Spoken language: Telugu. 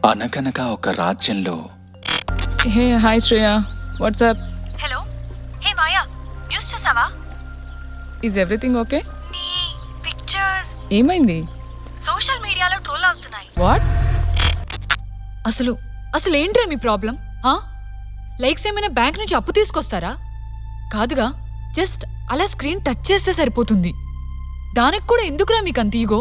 అనగనగా ఒక రాజ్యంలో hey hi Shreya, what's up? Hello, hey Maya, news చూసావా? Is everything okay? నీ పిక్చర్స్ ఏమైంది? సోషల్ మీడియాలో ట్రోల్ అవుతున్నాయి. వాట్? అసలు ఏంట్రా మీ ప్రాబ్లం? లైక్స్ ఏమైనా బ్యాంక్ నుంచి అప్పు తీసుకొస్తారా? కాదుగా, జస్ట్ అలా స్క్రీన్ టచ్ చేస్తే సరిపోతుంది. దానికి కూడా ఎందుకురా మీకు అంత ఈగో?